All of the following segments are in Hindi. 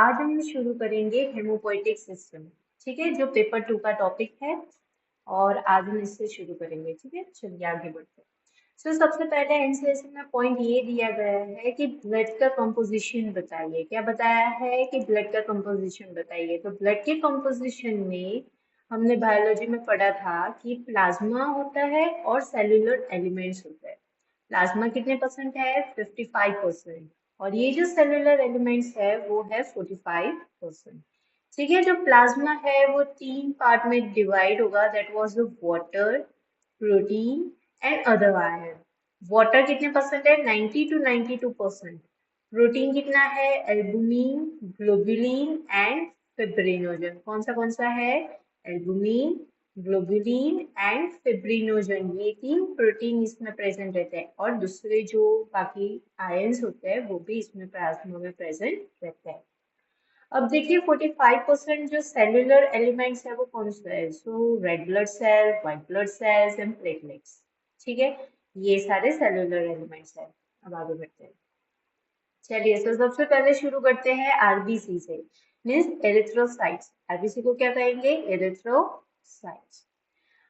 आज हम शुरू करेंगे हेमोपोएटिक सिस्टम। ठीक है, जो पेपर 2 का टॉपिक है और आज हम इससे शुरू करेंगे। ठीक है, चलिए आगे बढ़ते हैं। सबसे पहले एनसीईआरटी में पॉइंट ये दिया गया है कि ब्लड का कंपोजिशन बताइए। क्या बताया है कि ब्लड का कंपोजिशन बताइए। तो ब्लड के कंपोजिशन में हमने बायोलॉजी में पढ़ा था कि प्लाज्मा होता है और सेलुलर एलिमेंट्स होता है। प्लाज्मा कितने परसेंट है? 55%। और ये जो सेलुलर एलिमेंट्स है वो है 45%। ठीक है, जो प्लाज्मा है वो 3 पार्ट में डिवाइड होगा, that was the water, protein and other ion. Water कितने परसेंट है? 90 to 92%। प्रोटीन कितना है? Albumin, globulin and fibrinogen. कौन सा है? Albumin, globulin and fibrinogen. ये 3 प्रोटीन इसमें प्रेजेंट रहते हैं और दूसरे जो बाकी आयंस होते हैं वो भी इसमें प्लाज्मा में प्रेजेंट रहते हैं। अब देखिए 45% जो सेलुलर एलिमेंट्स है वो कौन सा है? Red blood cell, white blood cells and platelets. ठीक है, ये सारे सेलुलर एलिमेंट्स है। अब आगे बढ़ते हैं। चलिए, सबसे पहले शुरू करते हैं आरबीसी से, मीन्स एरिथ्रोसाइट्स। आरबीसी को क्या कहेंगे? एरिथ्रोसाइट्स।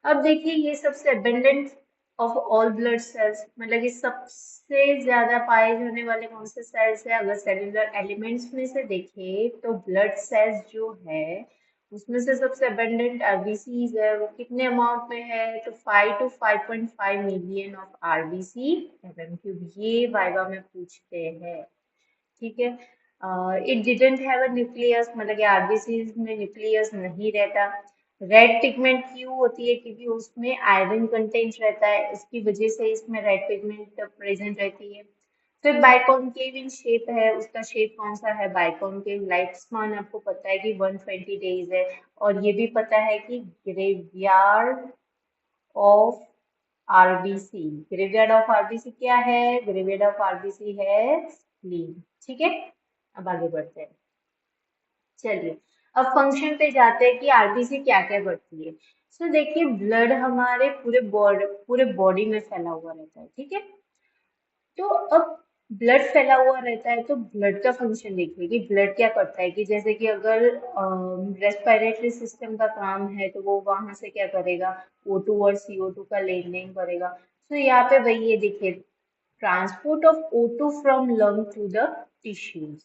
अब देखिए ये सबसे abundant of all blood cells, मतलब कि सबसे ज्यादा पाए जाने वाले कौन से सेल्स है? अगर सेलुलर एलिमेंट्स में से देखें तो ब्लड सेल्स जो है उसमें से सबसे अबेंडेंट आरबीसीज है। वो कितने अमाउंट में है? तो 5 to 5.5 million of RBC MM cube. ये वाइवा में पूछते हैं। ठीक है, it didn't have a nucleus, मतलब कि आरबीसीज में न्यूक्लियस नहीं रहता। रेड पिगमेंट क्यों होती है? क्योंकि उसमें आयरन कंटेंट रहता है, इसकी वजह से इसमें रेड पिगमेंट प्रेजेंट रहती है। फिर बाइकॉनकेव इन शेप है, उसका शेप कौन सा है? बाइकॉनकेव। लाइफ स्पान आपको पता है कि 120 डेज है। और ये भी पता है कि graveyard of RBC, graveyard of RBC क्या है? ग्रेवयार्ड ऑफ आरबीसी है स्प्लीन। ठीक है, अब आगे बढ़ते हैं। चलिए, अब फंक्शन पे जाते हैं कि आरबीसी क्या क्या करती है। देखिए ब्लड हमारे पूरे बॉडी में फैला हुआ रहता है। ठीक है, तो अब ब्लड फैला हुआ रहता है तो ब्लड का फंक्शन देखिए कि ब्लड क्या करता है। कि जैसे कि अगर रेस्पिरेटरी सिस्टम का काम है तो वो वहां से क्या करेगा? O2 और CO2 का लेन देन करेगा। यहाँ पे वही ये देखिए, transport of O2 from lung to the tissues.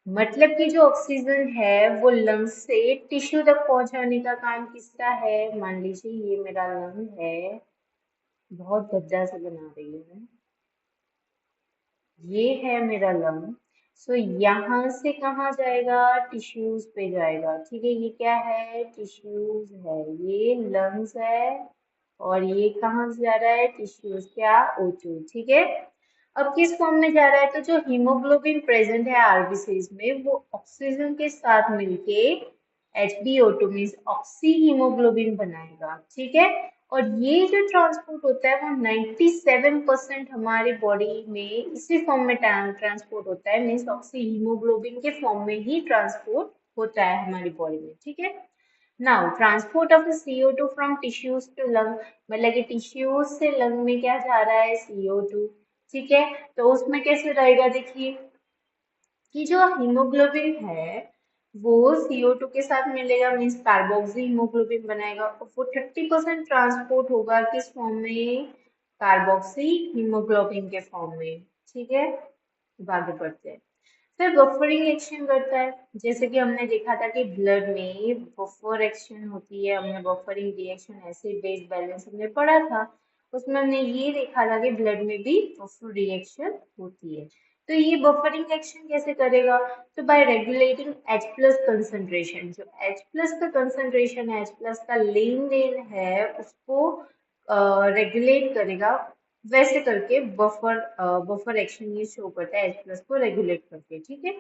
मतलब कि जो ऑक्सीजन है वो लंग से टिश्यू तक पहुंचाने का काम किसका है? मान लीजिए ये मेरा लंग है, बहुत गद्दा से बना रही हूँ मैं। ये है मेरा लंग। यहाँ से कहाँ जाएगा? टिश्यूज पे जाएगा। ठीक है, ये क्या है? टिश्यूज है, ये लंग्स है। और ये कहाँ से जा रहा है? टिश्यूज। क्या? O2। ठीक है, अब किस फॉर्म में जा रहा है? तो जो हीमोग्लोबिन प्रेजेंट है आरबीसीज में वो ऑक्सीजन के साथ मिलके HbO2 मीन्स ऑक्सी हीमोग्लोबिन बनाएगा। ठीक है, और ये जो ट्रांसपोर्ट होता है वो 97% हमारी बॉडी में इसी फॉर्म में ट्रांसपोर्ट होता है, मीन्स ऑक्सी हीमोग्लोबिन के फॉर्म में ही ट्रांसपोर्ट होता है हमारी बॉडी में। ठीक है, now transport of CO2 from tissues to lung, मतलब कि टिश्यूज से लंग में क्या जा रहा है? CO2। ठीक है, तो उसमें कैसे रहेगा? देखिए कि जो हीमोग्लोबिन है वो CO2 के साथ मिलेगा, मीन्स कार्बोक्सी हीमोग्लोबिन बनाएगा। और वो 30% ट्रांसपोर्ट होगा किस फॉर्म में? कार्बोक्सी हीमोग्लोबिन के फॉर्म में। ठीक है, अब आगे बढ़ते हैं। फिर बफरिंग एक्शन करता है, जैसे कि हमने देखा था कि ब्लड में बफर एक्शन होती है। हमने buffering reaction, acid base balance हमने पढ़ा था, उसमें हमने ये देखा था कि ब्लड में भी बफर रिएक्शन होती है। तो ये बफरिंग एक्शन कैसे करेगा? तो bye regulating H plus concentration. जो H प्लस का कंसंट्रेशन है, H प्लस का लेन देन है, उसको रेगुलेट करेगा। वैसे करके बफर एक्शन ये शो करता है H प्लस को रेगुलेट करके। ठीक है,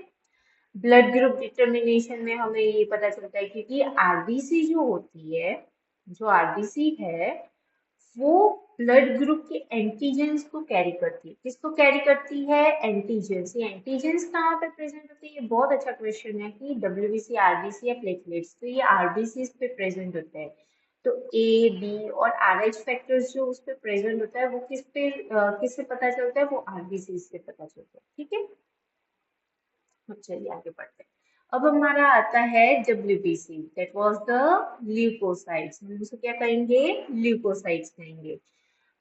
ब्लड ग्रुप डिटर्मिनेशन में हमें ये पता चलता है क्योंकि आरबीसी जो होती है, जो आरबीसी है वो ब्लड ग्रुप के एंटीजेंस को कैरी करती है। किसको कैरी करती है? एंटीजेंस। ये एंटीजेंस कहाँ पे प्रेजेंट होती है? ये बहुत अच्छा क्वेश्चन है कि WBC, RBC या प्लेटलेट्स। तो ये RBC पे प्रेजेंट होते हैं। तो A, B और RH फैक्टर्स जो उस पे प्रेजेंट होता है वो किससे पता चलता है? वो RBC से पता चलता है। ठीक है, अब चलिए आगे बढ़ते हैं। अब हमारा आता है WBC, that was the leukocytes. हम उसे क्या कहेंगे? ल्यूकोसाइट्स कहेंगे।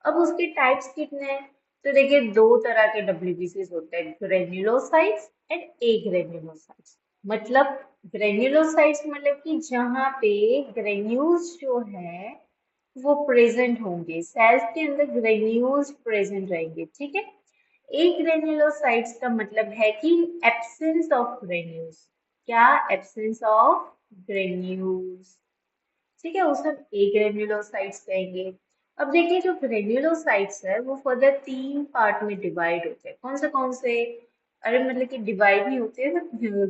अब उसके टाइप्स कितने हैं? तो देखिए दो तरह के WBC होते हैं, ग्रेन्युलोसाइट्स एंड ए ग्रेन्युलोसाइट्स। मतलब ग्रेन्युलोसाइट्स मतलब कि जहाँ पे ग्रेन्यूल्स जो है वो प्रेजेंट होंगे, सेल्स के अंदर ग्रेन्यूल्स प्रेजेंट रहेंगे, ठीक है। एक ग्रेन्युलोसाइट्स का मतलब है कि एब्सेंस ऑफ ग्रेन्यूल्स। क्या? एब्सेंस ऑफ ग्रेन्यूल्स, ठीक है, उसे हम ए ग्रेन्युलोसाइट्स कहेंगे। अब देखिए जो ग्रेन्युलोसाइट्स है वो फर्दर 3 पार्ट में डिवाइड होते हैं। कौन से? अरे मतलब कि डिवाइड नहीं होते हैं।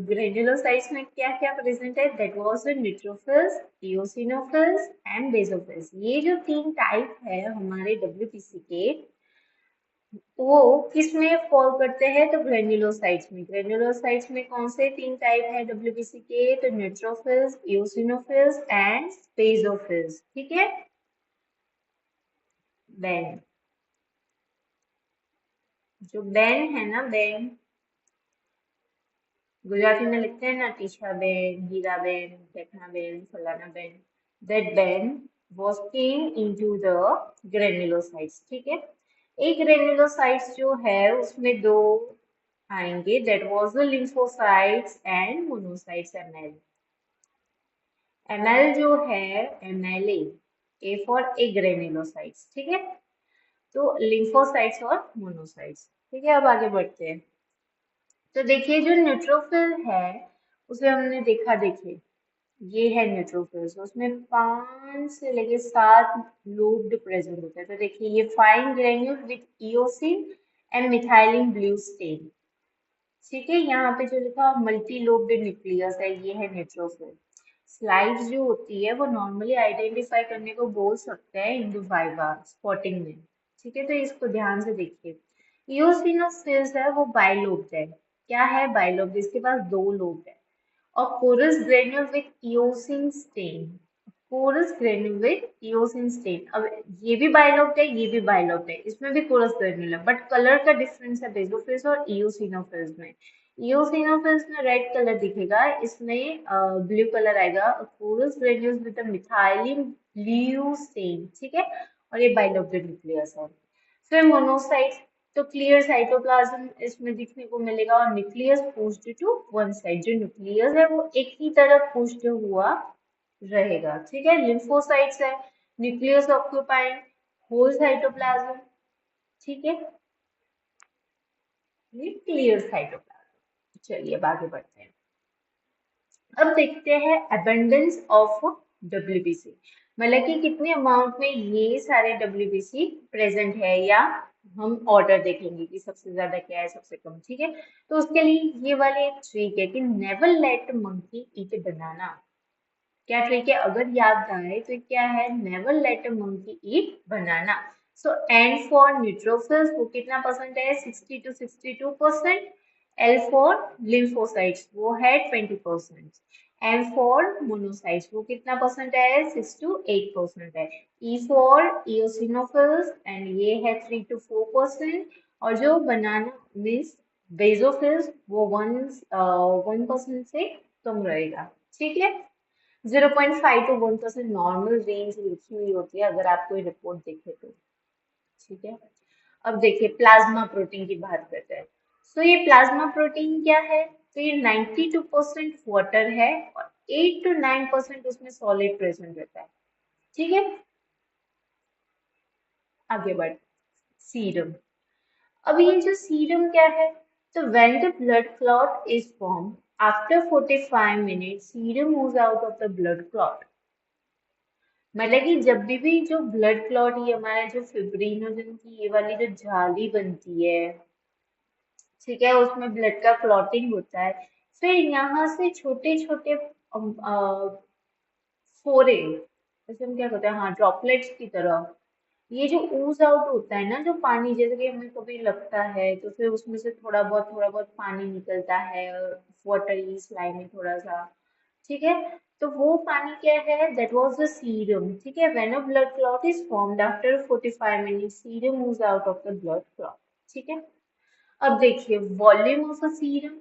ग्रेन्युलोसाइट्स में क्या क्या प्रेजेंट है? That was neutrophils, eosinophils and basophils. ये जो 3 टाइप है हमारे WBC के, वो किस में फॉल करते हैं? तो ग्रेन्युलोसाइट्स में। ग्रेन्युलोसाइट्स में कौन से 3 टाइप है WBC के? तो न्यूट्रोफिल्स, इओसिनोफिल्स एंड बेसोफिल्स, ठीक है। बेन, जो बेन है ना, बेन गुजराती में लिखते हैं ना, टीशा बेन, हीरा बेन, देखना बेन, फलाना Ben. That Ben was came into the granulocytes, ठीक है। एक ग्रेन्युलोसाइट्स जो है उसमें दो आएंगे, that was the lymphocytes and monocytes. ML जो है, MLA, A for a granulocytes, ठीक है। तो लिम्फोसाइट्स और मोनोसाइट्स, ठीक है। अब आगे बढ़ते हैं। तो देखिए जो न्यूट्रोफिल है उसे हमने देखा, देखिए ये है न्यूट्रोफिल्स, उसमें 5 से लेके 7 लूप्ड प्रेजेंट होते हैं। तो देखिए ये fine granule with eosin and methylene blue stain, ठीक है। यहाँ पे जो लिखा मल्टी लोब्ड न्यूक्लियस है, ये है न्यूट्रोफिल। स्लाइड्स जो होती है वो नॉर्मली आइडेंटिफाई करने को बोल सकते हैं इंडोफाइबा स्पॉटिंग में, ठीक है। तो इसको ध्यान से देखिए। इओसिनोफिल्स है वो बाइलोब्ड है। क्या है? बाइलोब्ड, इसके पास 2 लोब है। और coarse granule with eosin stain, coarse granule with eosin stain. अब ये भी बाइलोब्ड है, ये भी बाइलोब्ड है, इसमें भी कोरस ग्रेन्यूल है, बट कलर का डिफरेंस है बेसोफिल्स और इओसिनोफिल्स में। इओसिनोफिल्स में रेड कलर दिखेगा, इसमें ब्लू कलर आएगा। Coarse granules with methylene blue stain, ठीक है। और ये बाइलोब्ड न्यूक्लियस है। फिर मोनोसाइट्स, तो क्लियर साइटोप्लाज्म इसमें दिखने को मिलेगा और nucleus pushed to one side. जो न्यूक्लियस है वो एक ही तरफ पुश्ड हुआ रहेगा, ठीक है। लिम्फोसाइट्स है, न्यूक्लियस ऑक्यूपाइंग होल साइटोप्लाज्म, ठीक है। ये क्लियर साइटोप्लाज्म। चलिए अब आगे बढ़ते हैं। अब देखते हैं अबंडेंस ऑफ WBC, मतलब कि कितने अमाउंट में ये सारे WBC प्रेजेंट है, या हम ऑर्डर देखेंगे कि सबसे ज्यादा क्या है सबसे कम, ठीक है। तो उसके लिए ये वाली एक ट्रिक है कि never let monkey eat banana. क्या ट्रिक है? अगर याद आए तो क्या है? Never let a monkey eat banana. So and for neutrophils वो कितना परसेंट है? 60 to 62%। एल फॉर लिम्फोसाइट्स वो है 20%। एम फॉर मोनोसाइट्स वो कितना परसेंट है? 6 to 8% है। ई फॉर इओसिनोफिल्स एंड ये है 3 to 4%। और जो बनाना मीन्स बेसोफिल्स वो 1% से कम रहेगा, ठीक है। 0.5 to 1% नॉर्मल रेंज लिखी हुई होती है अगर आप कोई रिपोर्ट देखे तो, ठीक है। अब देखिए प्लाज्मा प्रोटीन की बात करते हैं। सो ये प्लाज्मा प्रोटीन क्या है? तो ये 92% वाटर है और 8 to 9% उसमें सॉलिड प्रेजेंट रहता है, ठीक है। आगे बढ़, सीरम। अब ये जो सीरम क्या है? तो when the blood clot is form after 45 minutes serum moves out of the blood clot. मतलब कि जब भी जो ब्लड क्लॉट, ये हमारा जो फिब्रिनोजन की ये वाली जो जाली बनती है, ठीक है, उसमें ब्लड का क्लॉटिंग होता है। फिर यहाँ से छोटे छोटे फोरे, जैसे हम क्या कहते हैं, हाँ, ड्रॉपलेट्स की तरह ये जो ooze आउट होता है ना, जो पानी, जैसे कि हमें कभी लगता है तो फिर उसमें से थोड़ा बहुत पानी निकलता है, वाटरी स्लाइमी थोड़ा सा, ठीक है। तो वो पानी क्या है? दैट वाज द सीरम, ठीक है। When a blood clot is formed after 45 minutes serum moves out of the blood clot, ठीक है। अब देखिए volume of a serum.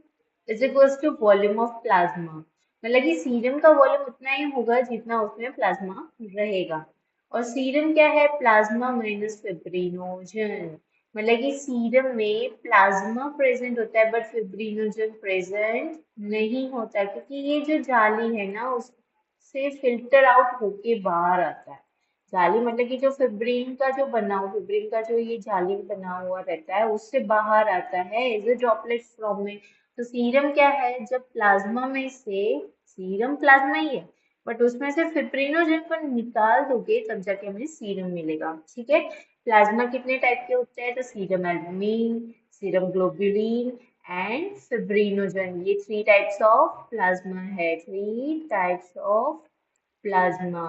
Is equals to volume of plasma, मतलब कि सीरम का वॉल्यूम उतना ही होगा जितना उसमें प्लाज्मा रहेगा। और सीरम क्या है? प्लाज्मा माइनस फिब्रिनोजन, मतलब कि सीरम में प्लाज्मा प्रेजेंट होता है बट फिब्रिनोजन प्रेजेंट नहीं होता, क्योंकि ये जो जाली है ना उससे फिल्टर आउट होके बाहर आता है। जाली मतलब कि जो फिब्रिन का जो ये जाली बना हुआ रहता है उससे बाहर आता है एज ए ड्रॉपलेट फ्रॉम में। तो सीरम क्या है? जब प्लाज्मा में से, सीरम प्लाज्मा ही है बट उसमें से फिब्रिनोजन को निकाल दोगे तब जाके हमें सीरम मिलेगा। ठीक है, प्लाज्मा कितने टाइप के होते हैं? तो serum albumin, serum globulin and fibrinogen, ये थ्री टाइप्स ऑफ प्लाज्मा है, थ्री टाइप्स ऑफ प्लाज्मा।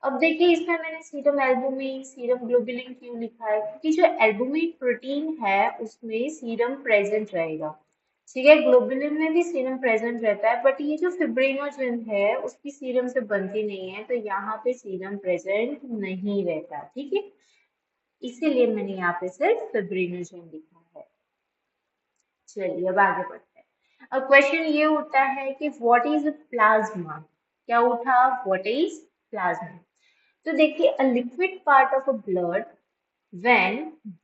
अब देखिए इसमें मैंने सीरम एल्बुमिन, सीरम ग्लोबुलिन क्यों लिखा है? क्योंकि जो एल्बुमिन प्रोटीन है उसमें सीरम प्रेजेंट रहेगा। ठीक है, ग्लोबुलिन में भी सीरम प्रेजेंट रहता है बट ये जो फिब्रिनोजन है उसकी सीरम से बनती नहीं है, तो यहाँ पे सीरम प्रेजेंट नहीं रहता। ठीक है, इसीलिए मैंने यहाँ पे सिर्फ फिब्रिनोजन लिखा है। चलिए अब आगे बढ़ते हैं। अब क्वेश्चन ये उठता है कि व्हाट इज प्लाज्मा? क्या उठा? What is plasma? तो देखिए, a liquid part of a blood when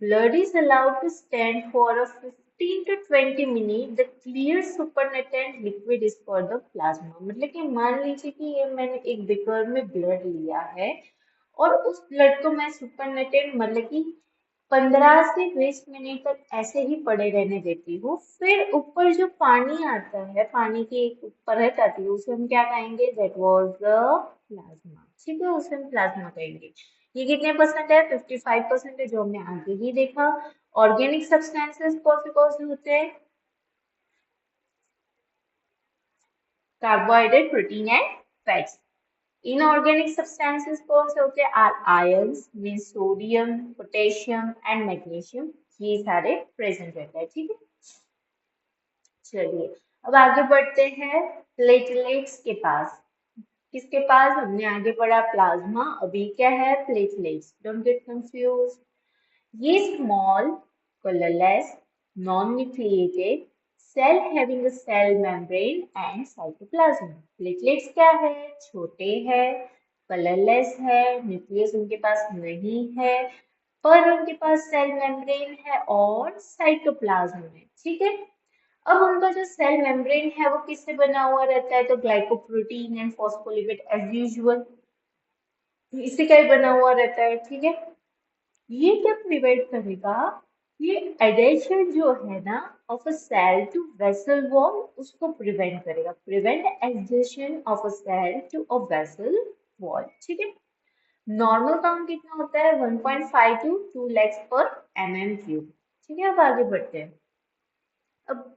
blood is allowed to stand for a 15 to 20 minutes, the clear supernatant liquid is called the plasma। मतलब कि मान लीजिए कि ये मैंने एक बीकर में ब्लड लिया है और उस ब्लड को मैं सुपरनेटेंट मतलब कि 15 से 20 मिनट तक ऐसे ही पड़े रहने देती हूँ। फिर ऊपर जो पानी आता है, पानी की एक परत आती है, उसे हम क्या कहेंगे? That was the plasma. ठीक है, उसे हम प्लाज्मा कहेंगे। ये कितने परसेंट है? 55% है, जो हमने आगे ही देखा। ऑर्गेनिक सब्सटेंसेस कौन से होते हैं? Carbohydrate, protein and fats. Inorganic substances कौन से होते हैं? Are ions, mean sodium, potassium and magnesium, ये सारे प्रेजेंट रहते हैं। ठीक है, चलिए अब आगे बढ़ते हैं प्लेटलेट्स के पास। किसके पास? हमने आगे बढ़ा प्लाज्मा, अभी क्या है? प्लेटलेट्स। Don't get confuse. ये small, colorless, non-nucleated cell having a cell membrane and cytoplasm। Platelets क्या है? छोटे हैं, कलरलेस है, न्यूक्लियस उनके पास नहीं है, पर उनके पास सेल मेम्ब्रेन है और साइटोप्लाज्म है। ठीक है, अब उनका जो सेल मेम्ब्रेन है वो किससे बना हुआ रहता है? तो glycoprotein and phospholipid as usual, इसी का ही बना हुआ रहता है। ठीक है, ये क्या प्रिवेंट करेगा? ये एडेशन जो है ना of a cell to vessel wall, उसको प्रिवेंट करेगा। Prevent adhesion of a cell to a vessel wall. ठीक है, नॉर्मल काउंट कितना होता है? 1.5 टू 2 lakhs पर mm3। ठीक है, अब आगे बढ़ते हैं। अब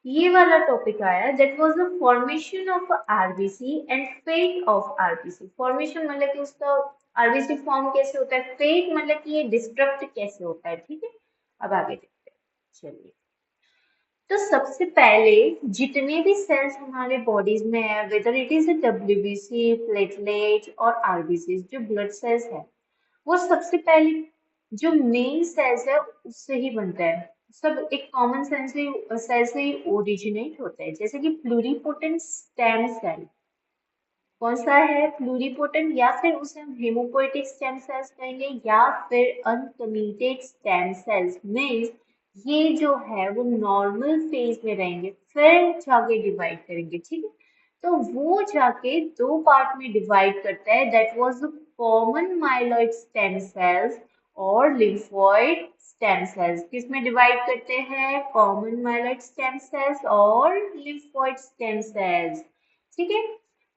ये वाला टॉपिक आया, that was the formation of RBC and fate of RBC. Formation मतलब कि उसका आरबीसी फॉर्म कैसे होता है, फेट मतलब कि ये डिस्ट्रक्ट कैसे होता है। ठीक है, अब आगे देखते हैं। चलिए, तो सबसे पहले जितने भी सेल्स हमारे बॉडीज में है, whether it is WBC, platelet और आरबीसी, जो ब्लड सेल्स है, वो सबसे पहले जो मेन सेल्स है उससे ही बनता है। सब एक कॉमन सेल से ही ओरिजिनेट होता है, जैसे कि प्लूरिपोटेंट स्टेम सेल। कौन सा है? प्लूरिपोटेंट, या फिर उसे हम हेमोपोएटिक स्टेम सेल्स कहेंगे, या फिर अनकमीटेड स्टेम सेल्स। मीन्स ये जो है वो नॉर्मल फेज में रहेंगे फिर जाके डिवाइड करेंगे। ठीक है, तो वो जाके दो पार्ट में डिवाइड करता है, that was the common myeloid stem cells और लिम्फोइड स्टेम सेल्स। किसमें डिवाइड करते हैं? कॉमन माइलॉइड स्टेम सेल्स और लिम्फोइड स्टेम सेल्स। ठीक है,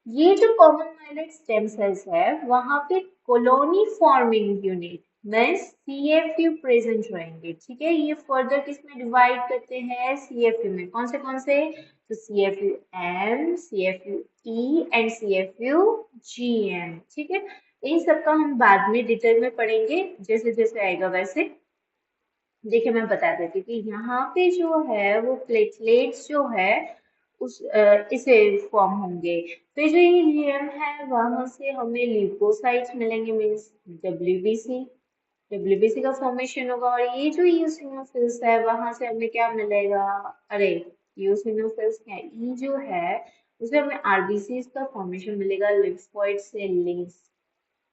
ये जो कॉमन माइलॉइड स्टेम सेल्स है वहां पे कॉलोनी फॉर्मिंग यूनिट में सीएफयू प्रेजेंट रहेंगे। ठीक है, ये फर्दर किसमें डिवाइड करते हैं? सीएफयू में। कौन से? तो CFU M, CFU E and CFU GM. ठीक है, इन सबका हम बाद में डिटेल में पढ़ेंगे, जैसे जैसे आएगा वैसे। देखिए मैं बता देती हूँ कि यहाँ पे जो है वो प्लेटलेट्स जो है इसे फॉर्म होंगे। फिर जो ये जीएम है वहां से हमें ल्यूकोसाइट्स मिलेंगे, मीन्स डब्ल्यूबीसी। डब्ल्यूबीसी का फॉर्मेशन होगा, और ये जो ईओसिनोफिल्स है वहां से हमें क्या मिलेगा? अरे इयोसिनोफिल्स क्या है, ई जो है उसमें हमें आरबीसी का फॉर्मेशन मिलेगा लिम्फोइड से,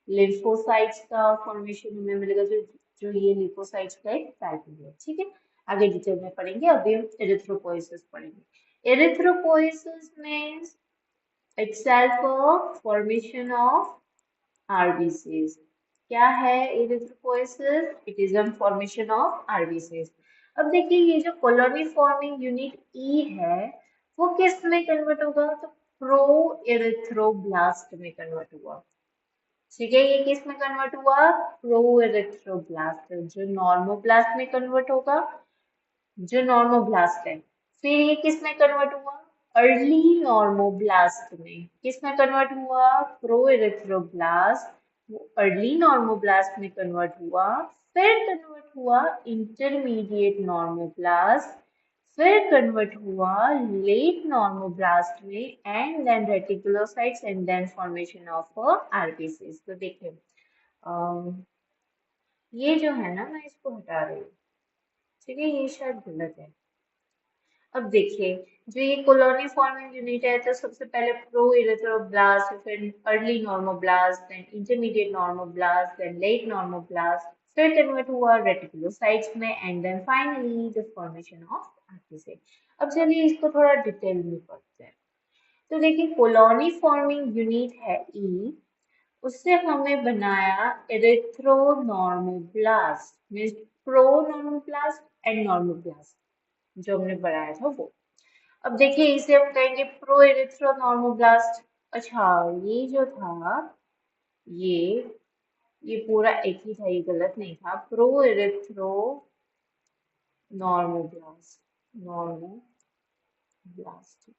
लिम्फोसाइट्स का फॉर्मेशन हमें मिलेगा, जो जो ये लिम्फोसाइट्स का एक पैटर्न है। ठीक है, आगे डिटेल में पढ़ेंगे। अभी हम एरिथ्रोपोइसिस पढ़ेंगे। Erythropoiesis means itself a formation of RBCs। क्या है erythropoiesis? It is a formation of RBCs। अब देखिए ये जो कॉलोनी फॉर्मिंग यूनिट ई है वो किस में कन्वर्ट होगा, तो प्रो एरिथ्रोब्लास्ट में कन्वर्ट हुआ। ठीक है, ये किस में कन्वर्ट हुआ, प्रो एरिथ्रोब्लास्ट, जो नॉर्मोब्लास्ट में कन्वर्ट होगा, जो नॉर्मोब्लास्ट है। फिर ये किस में कन्वर्ट हुआ, अर्ली नॉर्मोब्लास्ट में। किस में कन्वर्ट हुआ, प्रो एरिथ्रोब्लास्ट, वो अर्ली नॉर्मोब्लास्ट में कन्वर्ट हुआ। फिर कन्वर्ट हुआ इंटरमीडिएट नॉर्मोब्लास्ट, फिर कन्वर्ट हुआ लेट नॉर्मोब्लास्ट में, and then reticulocytes, and then formation of RBCs. तो देखिए ये जो है ना, मैं इसको हटा रही हूँ। ठीक है, ये शायद गलत है। अब देखिए जो ये कॉलोनी फॉर्मिंग यूनिट है, तो सबसे पहले प्रो इरिथ्रोब्लास्ट, फिर early normoblast, then intermediate normoblast, then late normoblast, फिर कन्वर्ट हुआ रेटिकुलोसाइट्स में, and then finally the formation of RBC. अब चलिए इसको थोड़ा डिटेल में पढ़ते हैं। तो देखिए कॉलोनी फॉर्मिंग यूनिट है ई, उससे हमने बनाया erythronormoblast, means pro normoblast and normoblast जो हमने बनाया था वो। अब देखिए इसे हम कहेंगे प्रो एरिथ्रोनॉर्मोब्लास्ट। अच्छा ये जो था, ये ये पूरा एक ही था, ये गलत नहीं था। प्रो एरिथ्रो नॉर्मोब्लास्ट, नॉर्मोब्लास्ट,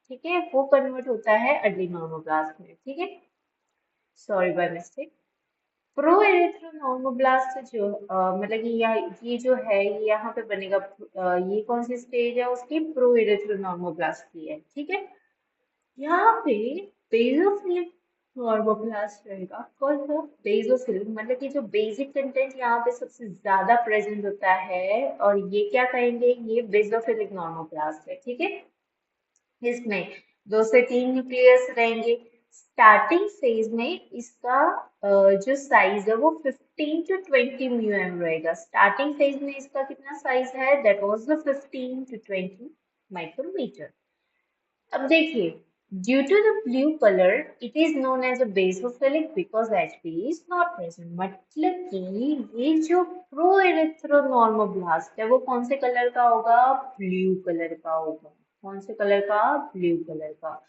ठीक है, वो कन्वर्ट होता है अर्ली नॉर्मोब्लास्ट में। ठीक है, सॉरी बाय मिस्टेक। प्रो एरिथ्रोनॉर्मोब्लास्ट जो मतलब कि ये जो है ये यहाँ पे बनेगा, ये कौन सी स्टेज है उसकी, प्रो एरिथ्रोनॉर्मोब्लास्ट की है। ठीक है, यहाँ पे बेसोफिलिक नॉर्मोब्लास्ट रहेगा। कौन सा, बेसोफिलिक, मतलब कि जो बेसिक कंटेंट यहाँ पे सबसे ज्यादा प्रेजेंट होता है, और ये क्या कहेंगे, ये बेसोफिलिक नॉर्मोब्लास्ट है। ठीक है, इसमें 2 से 3 न्यूक्लियस रहेंगे। स्टार्टिंग फेज में इसका जो साइज है वो 15 to 20 μm रहेगा। स्टार्टिंग फेज में इसका कितना साइज है, that was the 15 to 20 micrometre. अब देखिए due to the blue colour it is known as a basophilic because Hb is not present. मतलब कि ये जो प्रो एरिथ्रोनॉर्मोब्लास्ट है वो कौन से कलर का होगा, ब्लू कलर का होगा। कौन से कलर का, ब्लू कलर का,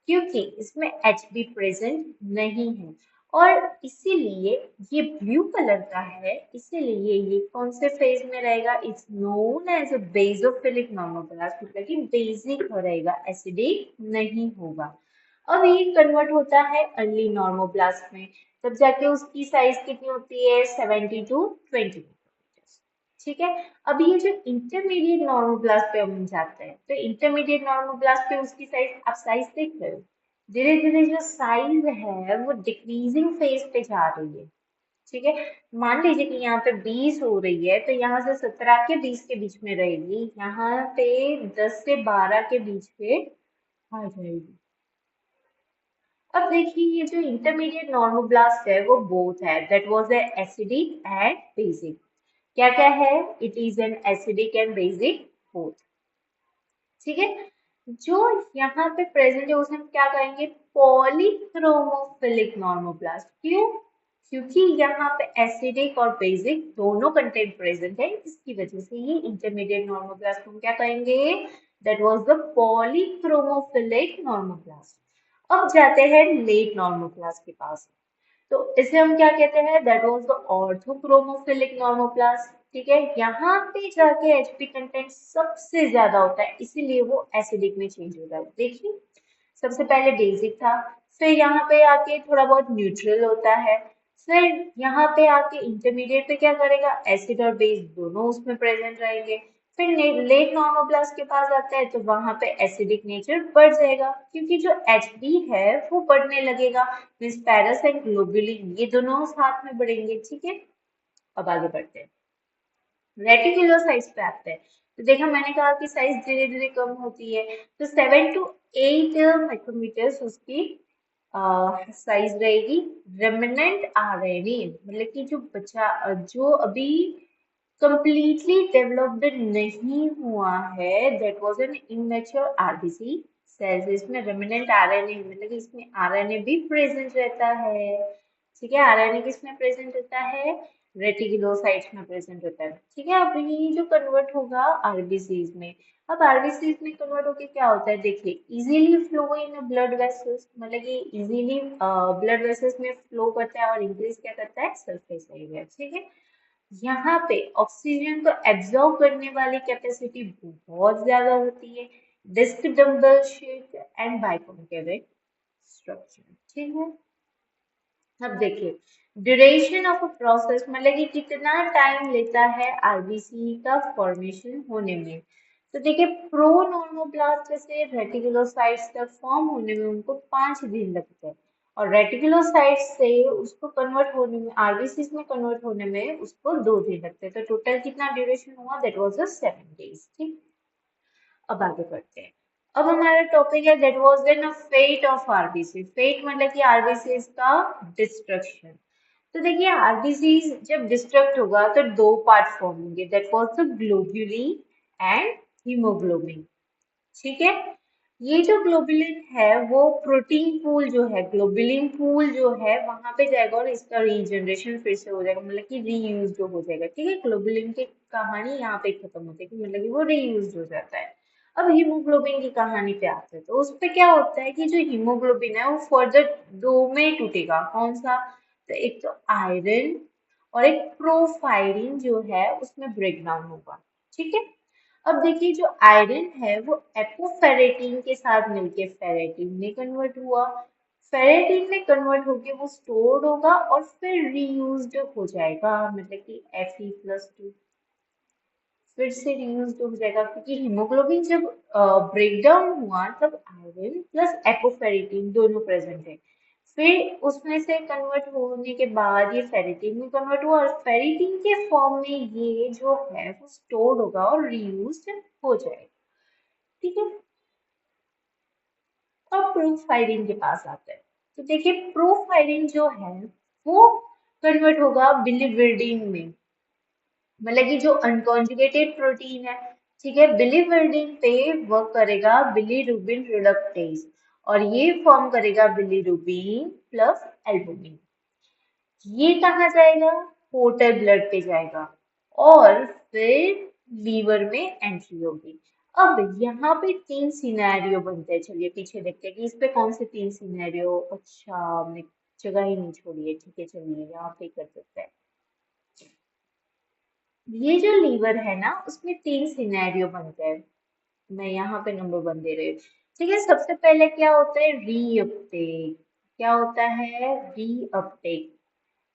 क्योंकि इसमें Hb प्रेजेंट नहीं है, और इसीलिए ये ब्लू कलर का है, इसीलिए ये कौन से फेज में रहेगा, it's known as a basophilic normoblast, मतलब कि बेसिक रहेगा, एसिडिक नहीं होगा। अब ये कन्वर्ट होता है अर्ली नॉर्मोब्लास्ट में, तब जाके उसकी साइज कितनी होती है, 70 to 20 मीटर। ठीक है, अब ये जो इंटरमीडिएट नॉर्मोब्लास्ट पे हम जाते हैं, तो इंटरमीडिएट नॉर्मोब्लास्ट पे उसकी साइज, आप साइज देख रहे हो, धीरे धीरे जो साइज है वो डिक्रीजिंग फेज पे जा रही है। ठीक है, मान लीजिए कि यहाँ पे 20 हो रही है, तो यहाँ से 17 के 20 के बीच में रहेगी, यहाँ पे 10 से 12 के बीच पे आ जाएगी। अब देखिए ये जो इंटरमीडिएट नॉर्मोब्लास्ट है वो बोथ है, that was a acidic and basic. क्या क्या है, it is an acidic and basic both. ठीक है, जो यहाँ पे प्रेजेंट है उसे हम क्या कहेंगे, पॉलीक्रोमोफिलिक नॉर्मोब्लास्ट। क्यों, क्योंकि यहाँ पे एसिडिक और बेसिक दोनों कंटेंट प्रेजेंट है, इसकी वजह से ये इंटरमीडिएट नॉर्मोब्लास्ट हम क्या कहेंगे, दैट वाज द पॉलीक्रोमोफिलिक नॉर्मोब्लास्ट। अब जाते हैं लेट नॉर्मोब्लास्ट के पास, तो इसे हम क्या कहते हैं, दैट वाज द ऑर्थोक्रोमोफिलिक नॉर्मोप्लास्ट। ठीक है, यहाँ पे जाके Hp कंटेंट सबसे ज्यादा होता है, इसीलिए वो एसिडिक में चेंज होता है। देखिए सबसे पहले बेसिक था, फिर यहाँ पे आके थोड़ा बहुत न्यूट्रल होता है, फिर यहाँ पे आके इंटरमीडिएट पे क्या करेगा, एसिड और बेस दोनों उसमें प्रेजेंट रहेंगे। फिर लेट नॉर्मोब्लास्ट के पास आता है तो वहां पे एसिडिक नेचर बढ़ जाएगा, क्योंकि जो Hb है वो बढ़ने लगेगा, मीन्स पैरस एंड ग्लोबुलिन ये दोनों साथ में बढ़ेंगे। ठीक है, अब आगे बढ़ते हैं। रेटिकुलोसाइट्स पे आते हैं। तो देखा मैंने कहा कि साइज धीरे धीरे कम होती है, तो 7 to 8 माइक्रोमीटर्स उसकी साइज रहेगी। रेमिनेंट आरएनए मतलब कि जो बचा जो अभी completely developed नहीं हुआ है, that was an immature RBC cells। इसमें remnant RNA मतलब कि इसमें RNA भी प्रेजेंट रहता है। ठीक है, RNA किसमें प्रेजेंट रहता है? रेटिकुलोसाइट्स में प्रेजेंट रहता है। ठीक है, अब ये जो कन्वर्ट होगा आरबीसीज में, अब आरबीसीज में कन्वर्ट होके क्या होता है, देखिए easily flow in blood vessels, मतलब कि इजीली ब्लड वेसल्स में फ्लो करता है और इंक्रीज क्या करता है? Surface area. ठीक है, यहाँ पे ऑक्सीजन को एब्जॉर्ब करने वाली कैपेसिटी बहुत ज्यादा होती है। Disc dumbbell shape and biconcave structure. ठीक है, अब देखिए ड्यूरेशन ऑफ अ प्रोसेस मतलब कि कितना टाइम लेता है आरबीसी का फॉर्मेशन होने में। तो देखिए प्रो नॉर्मोब्लास्ट से रेटिकुलोसाइट्स तक फॉर्म होने में उनको 5 दिन लगते हैं, और रेटिकुलोसाइट्स से उसको कन्वर्ट होने में, आरबीसी में कन्वर्ट होने में उसको 2 दिन लगते हैं। तो टोटल कितना ड्यूरेशन हुआ? That was the 7 days। ठीक, अब आगे बढ़ते हैं। अब हमारा टॉपिक है that was then a fate of RBC. Fate मतलब कि आरबीसी का डिस्ट्रक्शन। तो देखिए आरबीसी जब डिस्ट्रक्ट होगा तो 2 पार्ट फॉर्म होंगे, that was the globulin and haemoglobin. ठीक है, ये जो ग्लोबुलिन है वो प्रोटीन पूल जो है, ग्लोबुलिन पूल जो है वहां पे जाएगा और इसका रीजनरेशन फिर से हो जाएगा, मतलब कि रीयूज जो हो जाएगा। ठीक है, ग्लोबुलिन की कहानी यहाँ पे खत्म होती है कि मतलब कि वो रीयूज हो जाता है। अब हीमोग्लोबिन की कहानी पे आते हैं, तो उस पे क्या होता है कि जो हीमोग्लोबिन है वो फर्दर 2 में टूटेगा। कौन सा? तो एक तो आयरन और एक प्रोफाइरिन जो है उसमें ब्रेक डाउन होगा। ठीक है, अब देखिए जो आयरन है वो एपोफेरेटिन के साथ मिलके फेरेटिन में कन्वर्ट हुआ। फेरेटिन में कन्वर्ट होके वो स्टोर्ड होगा और फिर रीयूज्ड हो जाएगा, मतलब कि Fe+2 फिर से रीयूज्ड हो जाएगा, क्योंकि हीमोग्लोबिन जब ब्रेक डाउन हुआ तब आयरन प्लस एपोफेरेटिन दोनों प्रेजेंट है। फिर उसमें से कन्वर्ट होने के बाद ये फेरेटिन में कन्वर्ट हुआ और फेरेटिन के फॉर्म में ये जो है वो स्टोर्ड होगा और रीयूज्ड हो जाएगा। ठीक है, अब प्रोफाइरिन के पास आता है। तो देखिए प्रोफाइरिन जो है वो कन्वर्ट होगा बिलिवर्डिन में, मतलब कि जो अनकॉन्जुगेटेड प्रोटीन है। ठीक है, बिलीवर्डिन पे वर्क करेगा बिलीरुबिन रिडक्टेज और ये फॉर्म करेगा बिलीरुबिन प्लस एल्बुमिन। ये कहाँ जाएगा? पोर्टल ब्लड पे जाएगा और फिर लीवर में एंट्री होगी। अब यहाँ पे 3 सिनेरियो बनते हैं, चलिए पीछे देखते हैं कि इस पे कौन से 3 सिनेरियो। अच्छा हमने जगह ही नहीं छोड़ी है, ठीक है चलिए यहाँ पे कर सकते हैं। ये जो लीवर है ना उसमें 3 सिनेरियो बनते हैं, मैं यहाँ पे नंबर 1 दे रही हूँ। ठीक है, सबसे पहले क्या होता है? रीअपटेक। क्या होता है? रीअपटेक।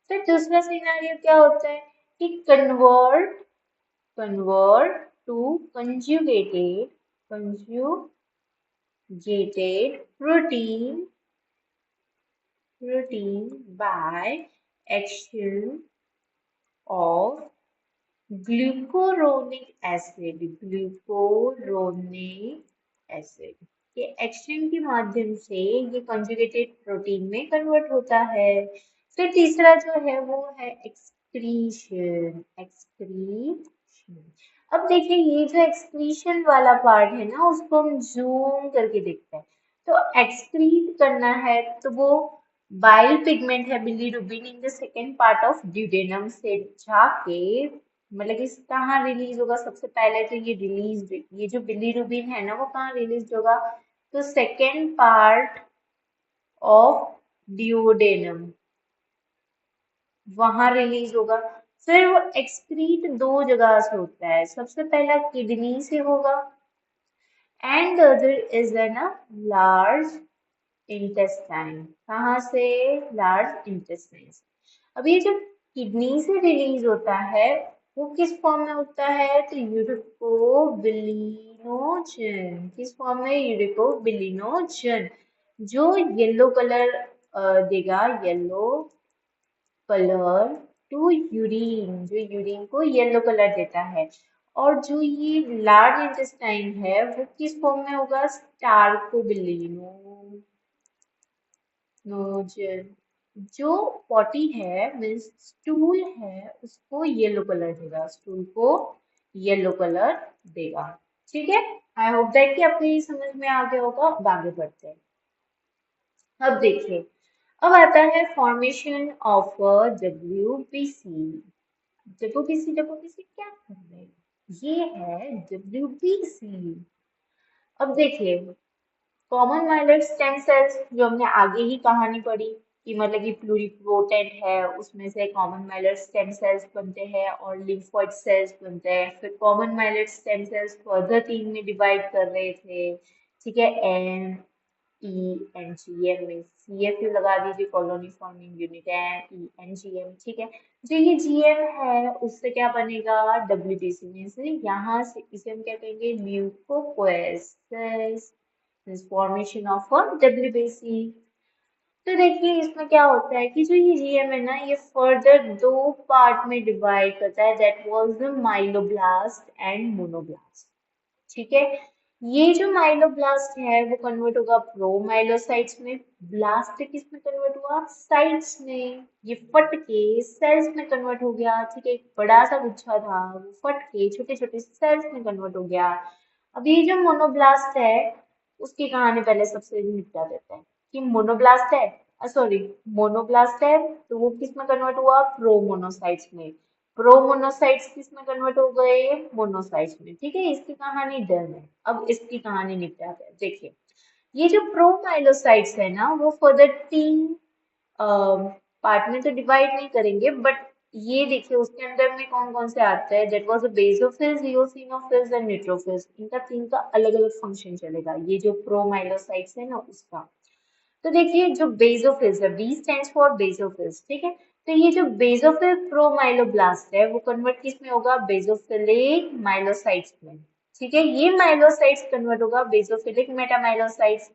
फिर दूसरा सिनेरियो क्या होता है कि convert convert to conjugated protein by action of glucuronic acid के एक्शन के माध्यम से ये कंजुगेटेड प्रोटीन में कन्वर्ट होता है। फिर तीसरा जो है वो है एक्सक्रीशन। अब देखिए ये जो एक्सक्रीशन वाला पार्ट है ना उसको हम जूम करके देखते हैं। तो एक्सक्रीट करना है तो वो बाइल पिगमेंट है bilirubin in the second part of duodenum से जाके, मतलब कि कहाँ रिलीज होगा? सबसे पहले तो ये जो बिलीरुबिन है ना वो कहाँ रिलीज होगा? तो सेकेंड पार्ट ऑफ ड्यूडेनम, वहां रिलीज होगा। फिर वो एक्सक्रीट 2 जगह से होता है, सबसे पहला किडनी से होगा and other is an large intestine. कहाँ से? लार्ज इंटेस्टाइन से। अब ये जो किडनी से रिलीज होता है वो किस फॉर्म में होता है? तो यूरिकोबिलिनोजन। किस फॉर्म में? यूरिकोबिलिनोजन, जो येलो कलर देगा, येलो कलर टू यूरिन, जो यूरिन को येलो कलर देता है। और जो ये लार्ज इंटेस्टाइन है वो किस फॉर्म में होगा, स्टार्कोबिलिनो नोजल। जो पॉटी है मीन्स स्टूल है उसको येलो कलर देगा, स्टूल को येलो कलर देगा। ठीक है, आई होप दैट कि आपको ये समझ में आ गया होगा। अब आगे बढ़ते हैं। अब देखिए, अब आता है formation of WBC. WBC WBC क्या कर रहे हैं, ये है डब्ल्यूबीसी। अब देखिए, कॉमन माइलेट स्टेम सेल्स जो हमने आगे ही कहानी पढ़ी कि मतलब कि प्लूरिपोटेंट है, उसमें से कॉमन माइलेट स्टेम सेल्स बनते हैं और लिम्फोइड सेल्स बनते हैं। फिर common myeloid stem cells further 3 में डिवाइड कर रहे थे। ठीक है, N E and G M में सी एफ यू लगा दीजिए, colony forming unit N E and G M. ठीक है, जो ये जी एम है उससे क्या बनेगा, डब्ल्यूबीसी में से यहाँ से इसे हम क्या कहेंगे, ल्यूकोपोएसिस, फॉर्मेशन ऑफ डब्ल्यूबीसी। तो देखिए इसमें क्या होता है कि जो ये जीएम है ना, ये फर्दर 2 पार्ट में डिवाइड करता है, that was the myeloblast and monoblast. ठीक है, ये जो माइलोब्लास्ट है वो कन्वर्ट होगा प्रोमाइलोसाइट्स में, ब्लास्ट किस में कन्वर्ट हुआ, साइट्स में। ये फट के सेल्स में कन्वर्ट हो गया। ठीक है, एक बड़ा सा गुच्छा था वो फट के छोटे छोटे सेल्स में कन्वर्ट हो गया। अब ये जो मोनोब्लास्ट है उसकी कहानी पहले सबसे निपटा देते हैं कि मोनोब्लास्ट है, सॉरी, मोनोब्लास्ट है तो वो किस में कन्वर्ट हुआ, प्रोमोनोसाइट्स में। प्रोमोनोसाइट्स किस में कन्वर्ट हो गए, मोनोसाइट्स में। ठीक है, इसकी कहानी डन है। अब इसकी कहानी निपटाते हैं। देखिए, ये जो प्रोमाइलोसाइट्स है ना वो फर्दर 3 पार्ट में तो डिवाइड नहीं करेंगे, बट ये देखिए उसके अंदर में कौन कौन से आते हैं, that was basophils, eosinophils and neutrophils. इनका 3 का अलग अलग फंक्शन चलेगा, ये जो प्रोमाइलोसाइट्स है ना उसका। तो देखिए जो बेसोफिल्स है, बी स्टैंड्स फॉर बेसोफिल्स। ठीक है, तो ये जो बेसोफिल प्रोमाइलोब्लास्ट है वो कन्वर्ट किस में होगा, बेसोफिलिक माइलोसाइट्स में। ठीक है, ये माइलोसाइट्स कन्वर्ट होगा बेसोफिलिक मेटामाइलोसाइट्स,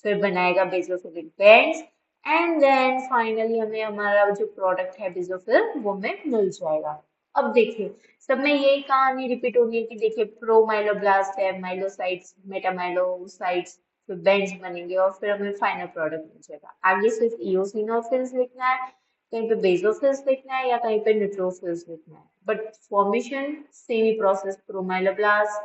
फिर बनाएगा basophilic bands, and then finally हमें हमारा जो प्रोडक्ट है बेसोफिल वो हमें मिल जाएगा। अब देखिए सब में यही कहानी रिपीट होगी कि देखिए प्रोमाइलोब्लास्ट है, माइलोसाइट्स मेटामाइलोसाइट्स, फिर बेंच बनेंगे और फिर हमें फाइनल प्रोडक्ट मिल जाएगा। आगे सिर्फ इओसिनोफिल्स लिखना है, कहीं पे बेसोफिल्स लिखना है या कहीं पे न्यूट्रोफिल्स लिखना है, बट फॉर्मेशन सेम ही process, promyeloblast,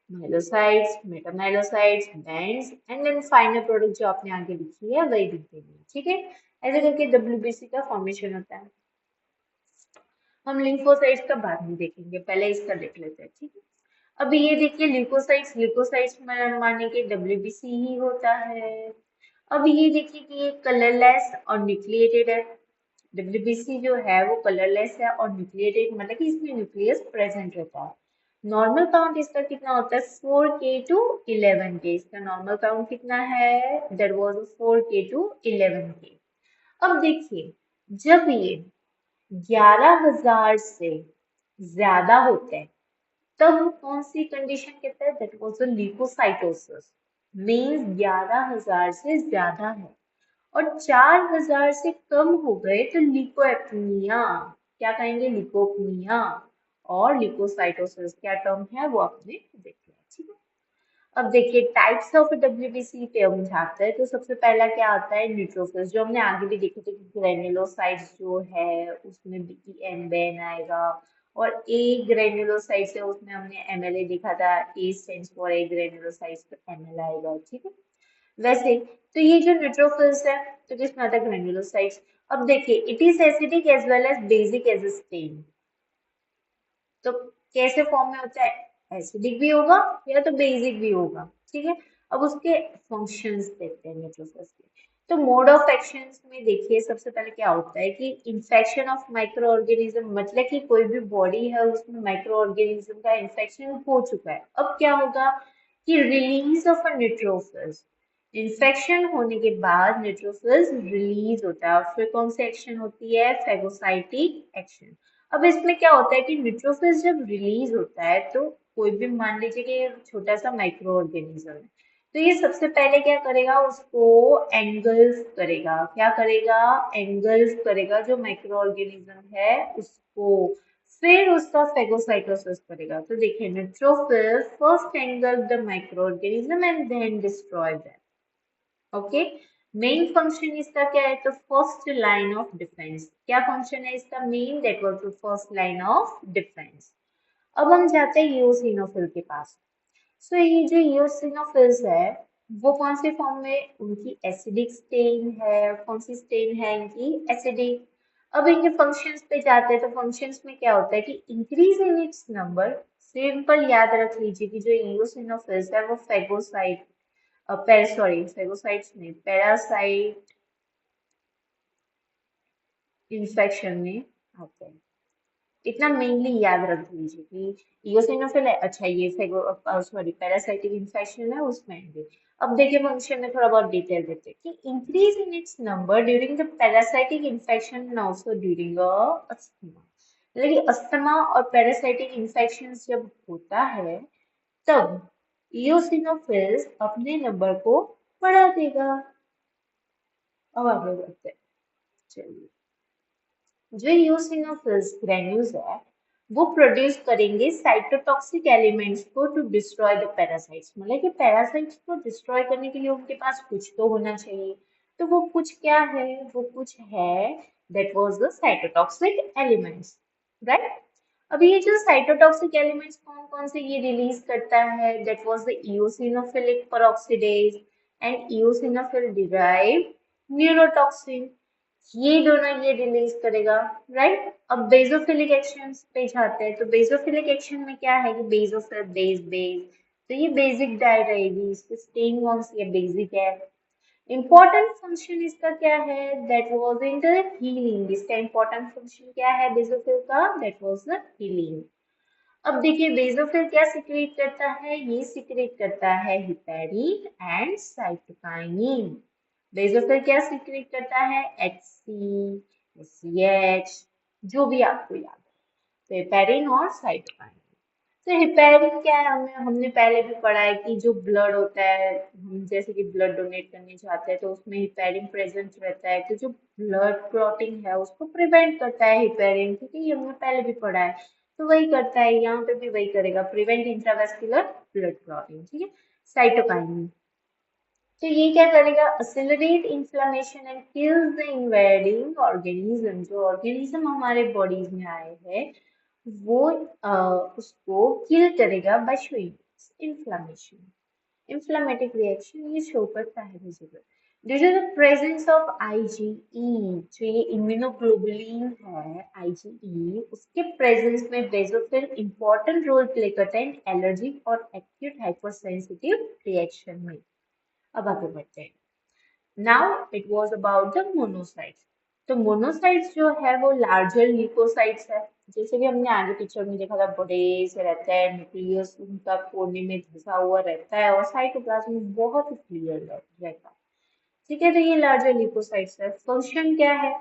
myelocytes, metamyelocytes, bands, and then final product जो आपने आगे लिखी है वही लिख देनी है। ठीक है, ऐसे करके डब्ल्यूबीसी का फॉर्मेशन होता है। हम लिम्फोसाइट्स का बाद में देखेंगे, पहले इसका देख लेते हैं। ठीक है, अभी ये देखिए ल्यूकोसाइट्स, ल्यूकोसाइट्स में माने कि डब्ल्यूबीसी ही होता है। अब ये देखिए कि ये कलरलेस और न्यूक्लिएटेड है। डब्ल्यूबीसी जो है वो कलरलेस है और न्यूक्लिएटेड, मतलब कि इसमें न्यूक्लियस प्रेजेंट रहता है। नॉर्मल काउंट इसका कितना होता है, 4k टू 11k। इसका नॉर्मल काउंट कितना है, that was 4k to 11k। अब देखिए जब ये 11,000 से ज्यादा होते हैं तब कौन सी कंडीशन कहता है, that was a leukocytosis. Means 11,000 से ज्यादा है और 4,000 से कम हो गए तो लिकोएपनिया। क्या कहेंगे, लिकोपनिया। और लिकोसाइटोसिस क्या टर्म है वो आपने देख लिया। ठीक है, अब देखिए टाइप्स ऑफ डब्ल्यूबीसी पे हम जाते हैं। तो सबसे पहला क्या आता है, न्यूट्रोफिल्स, जो हमने आगे भी देखे थे कि ग्रेन्युलोसाइट्स जो है उसमें बीईएन बैन आएगा, और ए ग्रेन्युलोसाइट्स है उसमें हमने एमएलए देखा था, ए स्टैंड्स फॉर ए ग्रेन्युलोसाइट्स पे एमएल आएगा। ठीक है, वैसे तो ये जो न्यूट्रोफिल्स है तो किसमें आता है, ग्रेन्युलोसाइट्स। अब देखिए it is acidic as well as basic as a stain. तो कैसे फॉर्म में होता है, एसिडिक भी होगा या तो बेसिक भी होगा। ठीक है, अब उसके फंक्शंस देखते हैं न्यूट्रोफिल्स के। तो मोड ऑफ एक्शंस में देखिए सबसे पहले क्या होता है कि इंफेक्शन ऑफ माइक्रो ऑर्गेनिज्म, मतलब कि कोई भी बॉडी है उसमें माइक्रो ऑर्गेनिज्म का इंफेक्शन हो चुका है। अब क्या होगा कि release of a neutrophils, infection होने के बाद न्यूट्रोफिल्स रिलीज होता है और फिर कौन सी एक्शन होती है, फेगोसाइटिक एक्शन। अब इसमें क्या होता है कि न्यूट्रोफिल्स जब रिलीज होता है तो कोई भी मान लीजिए कि छोटा सा माइक्रो ऑर्गेनिज्म है, तो ये सबसे पहले क्या करेगा, उसको एंगल्फ करेगा। क्या करेगा? एंगल्फ करेगा जो माइक्रो ऑर्गेनिज्म है उसको। फिर उसका फेगोसाइटोसिस करेगा। तो देखिए, neutrophil first engulf the micro organism and then destroy them. Okay. Main function इसका क्या है? तो फर्स्ट लाइन ऑफ डिफेंस। क्या फंक्शन है इसका main? That was the first line of defence. अब हम जाते हैं ईओसिनोफिल के पास। सो ये जो ईओसिनोफिल्स है वो कौन से फॉर्म में? उनकी एसिडिक स्टेन है। कौन सी स्टेन है इनकी? एसिडिक। अब इनके फंक्शंस पे जाते हैं तो फंक्शंस में क्या होता है कि increase in its number. Simple याद रख लीजिए कि जो ईओसिनोफिल्स है वो फेगोसाइट सॉरी फेगोसाइट्स नहीं, पैरासाइट इन्फेक्शन में आते हैं। इतना मेनली याद रख लीजिए कि इयोसिनोफिल है, अच्छा ये सॉरी पैरासाइटिक इन्फेक्शन है उसमें आएंगे। अब देखिए फंक्शन में थोड़ा बहुत डिटेल देते हैं कि increase in its number during the parasitic infection and also during asthma. मतलब कि अस्थमा और पैरासाइटिक इन्फेक्शन जब होता है तब इयोसिनोफिल्स अपने नंबर को बढ़ा देगा। अब आगे बढ़ते हैं। चलिए, जो यूसिनोफिल्स ग्रेन्यूल्स है वो प्रोड्यूस करेंगे साइटोटॉक्सिक एलिमेंट्स को टू डिस्ट्रॉय द पैरासाइट्स। मतलब कि पैरासाइट्स को डिस्ट्रॉय करने के लिए उनके पास कुछ तो होना चाहिए। तो वो कुछ क्या है? वो कुछ है that was the cytotoxic elements, right. अब ये जो साइटोटॉक्सिक एलिमेंट्स कौन कौन से ये रिलीज करता है? That was the eosinophilic peroxidase and eosinophil derived neurotoxin. ये दोनों ये रिलीज करेगा, राइट। अब बेसोफिलिक एक्शन पे जाते हैं तो बेसोफिलिक एक्शन में क्या है कि बेसोफिल बेस बेस। तो ये बेसिक डाई रहेगी, इसकी स्टेइंग कौन सी है? बेसिक है। इंपॉर्टेंट फंक्शन इसका क्या है? That was in the healing. इसका इंपॉर्टेंट फंक्शन क्या है बेसोफिल का? That was the healing. अब देखिए बेसोफिल क्या सिक्रेट करता है? ये सिक्रेट करता है हिपैरिन एंड साइटोकाइनिन। बेसोफिल क्या सिक्रेट करता है? एचसी, एचसीएच, जो भी आपको याद है। तो हेपेरिन और साइटोकाइनिन। तो हेपेरिन क्या है? हमने पहले भी पढ़ा है कि जो ब्लड होता है, हम जैसे कि ब्लड डोनेट करने जाते हैं तो उसमें हेपेरिन प्रेजेंट रहता है। तो जो ब्लड क्लॉटिंग है उसको प्रिवेंट करता है हेपेरिन, क्योंकि ये हमने पहले भी पढ़ा है। तो वही करता है, यहाँ पे भी वही करेगा, प्रिवेंट इंट्रावेस्कुलर ब्लड क्लॉटिंग। ठीक है। साइटोकाइनिन तो ये क्या करेगा? Accelerate inflammation and kills the invading organism. जो ऑर्गेनिज्म हमारे बॉडीज में आए हैं वो उसको किल करेगा by showing inflammation. Inflammatory reaction ये शो करता है visible due to the presence of IgE. जो ये इम्यूनोग्लोबुलिन है आईजीई, उसके प्रेजेंस में बेसोफिल इंपॉर्टेंट रोल प्ले करता है इन एलर्जिक और एक्यूट हाइपरसेंसिटिव रिएक्शन में। अब आगे बढ़ते हैं। Now it was about the monocytes. तो मोनोसाइट्स जो है वो लार्जर ल्यूकोसाइट्स है। जैसे कि हमने आगे पिक्चर में देखा था, बड़े से रहता है, न्यूक्लियस उनका कोने में घुसा हुआ रहता है और साइटोप्लाज्म बहुत ही क्लियर रहता है। ठीक है। तो ये लार्जर ल्यूकोसाइट्स है। फंक्शन क्या है?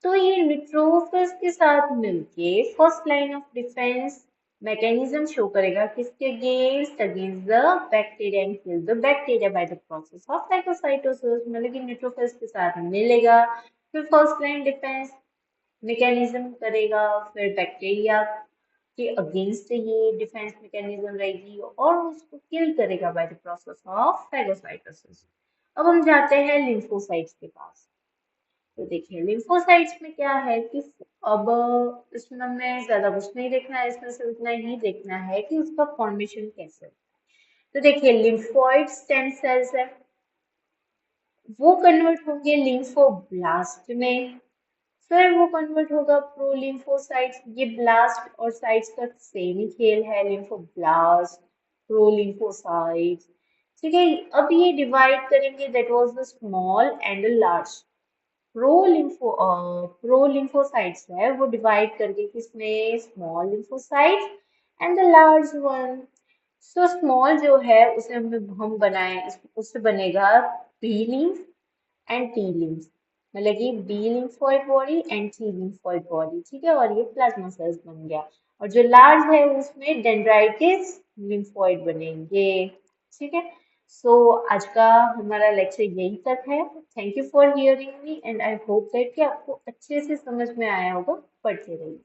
तो ये न्यूट्रोफिल्स के साथ मिलके first line of defence mechanism show करेगा किसके against? Against the bacteria and kill the bacteria by the process of phagocytosis. मतलब कि न्यूट्रोफिल्स के साथ मिलेगा, फिर फर्स्ट लाइन डिफेंस मैकेनिज्म करेगा, फिर बैक्टीरिया के अगेंस्ट ये डिफेंस मैकेनिज्म रहेगी और उसको किल करेगा by the process of phagocytosis. अब हम जाते हैं लिम्फोसाइट्स के पास। तो देखिए लिम्फोसाइट्स में क्या है कि अब इसमें हमें ज्यादा कुछ नहीं देखना है, इसमें सिर्फ इतना ही देखना है कि उसका फॉर्मेशन कैसे है। तो देखिए लिम्फोइड स्टेम सेल्स है, वो कन्वर्ट होंगे लिम्फोब्लास्ट में, फिर वो कन्वर्ट होगा प्रो लिम्फोसाइट्स। ये ब्लास्ट और साइट्स का सेम ही खेल है, लिम्फोब्लास्ट प्रो लिम्फोसाइट्स। ठीक है। अब ये डिवाइड करेंगे, that was the small and large. Pro lymphocytes है वो डिवाइड करके किसमें? Small lymphocytes and the large one. So small जो है उसे हम बनाए, उससे बनेगा B lymph and T lymph. मतलब कि B lymphoid body and T lymphoid body. ठीक है। और ये प्लाज्मा सेल्स बन गया। और जो लार्ज है उसमें डेंड्राइटिस लिम्फोइड बनेंगे। ठीक है। सो आज का हमारा लेक्चर यही तक है। Thank you for hearing me and I hope that कि आपको अच्छे से समझ में आया होगा। पढ़ते रहिए।